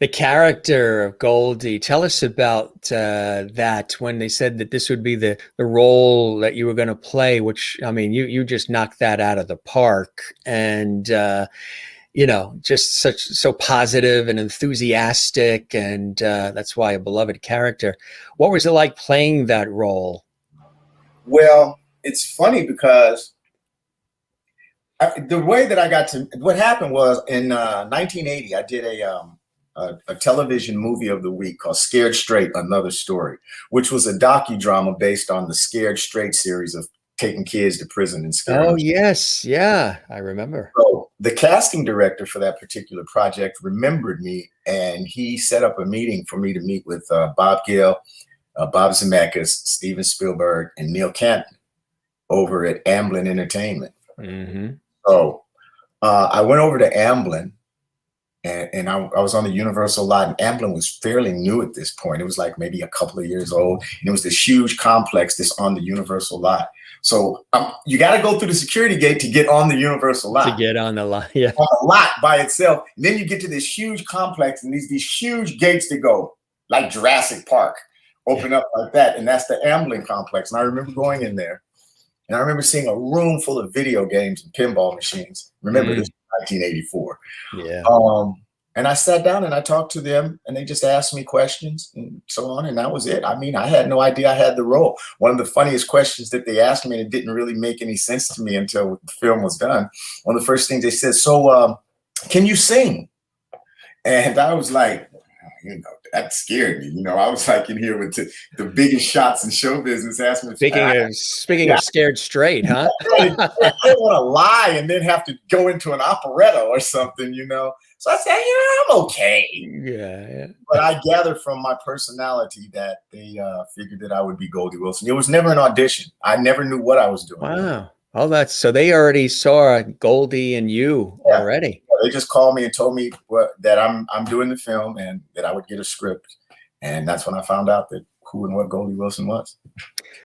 The character of Goldie. Tell us about that when they said that this would be the role that you were going to play, which I mean, you just knocked that out of the park, and just so positive and enthusiastic, and that's why a beloved character. What was it like playing that role? Well, it's funny because the way that I got to what happened was in 1980, I did a television movie of the week called Scared Straight, Another Story, which was a docudrama based on the Scared Straight series of taking kids to prison and scaring Oh them. yes, yeah, I remember. So the casting director for that particular project remembered me, and he set up a meeting for me to meet with Bob Gale, Bob Zemeckis, Steven Spielberg, and Neil Canton over at Amblin Entertainment. Mm-hmm. So I went over to Amblin, and I was on the Universal lot, and Amblin was fairly new at this point. It was like maybe a couple of years old, and it was this huge complex that's on the Universal lot. So you got to go through the security gate to get on the Universal lot. To get on the lot, yeah. On the lot by itself. And then you get to this huge complex, and these huge gates that go like Jurassic Park, open up like that. And that's the Amblin complex. And I remember going in there, and I remember seeing a room full of video games and pinball machines. Remember, this was 1984. Yeah. And I sat down and I talked to them, and they just asked me questions and so on. And that was it. I mean, I had no idea I had the role. One of the funniest questions that they asked me, and it didn't really make any sense to me until the film was done. One of the first things they said, so can you sing? And I was like, that scared me. I was like in here with the biggest shots in show business. Asking me. Speaking of Scared Straight, huh? I didn't want to lie and then have to go into an operetta or something, So I said, I'm okay. Yeah. But I gathered from my personality that they figured that I would be Goldie Wilson. It was never an audition. I never knew what I was doing. Wow. Oh, so they already saw Goldie and you already. They just called me and told me that I'm doing the film and that I would get a script. And that's when I found out who and what Goldie Wilson was.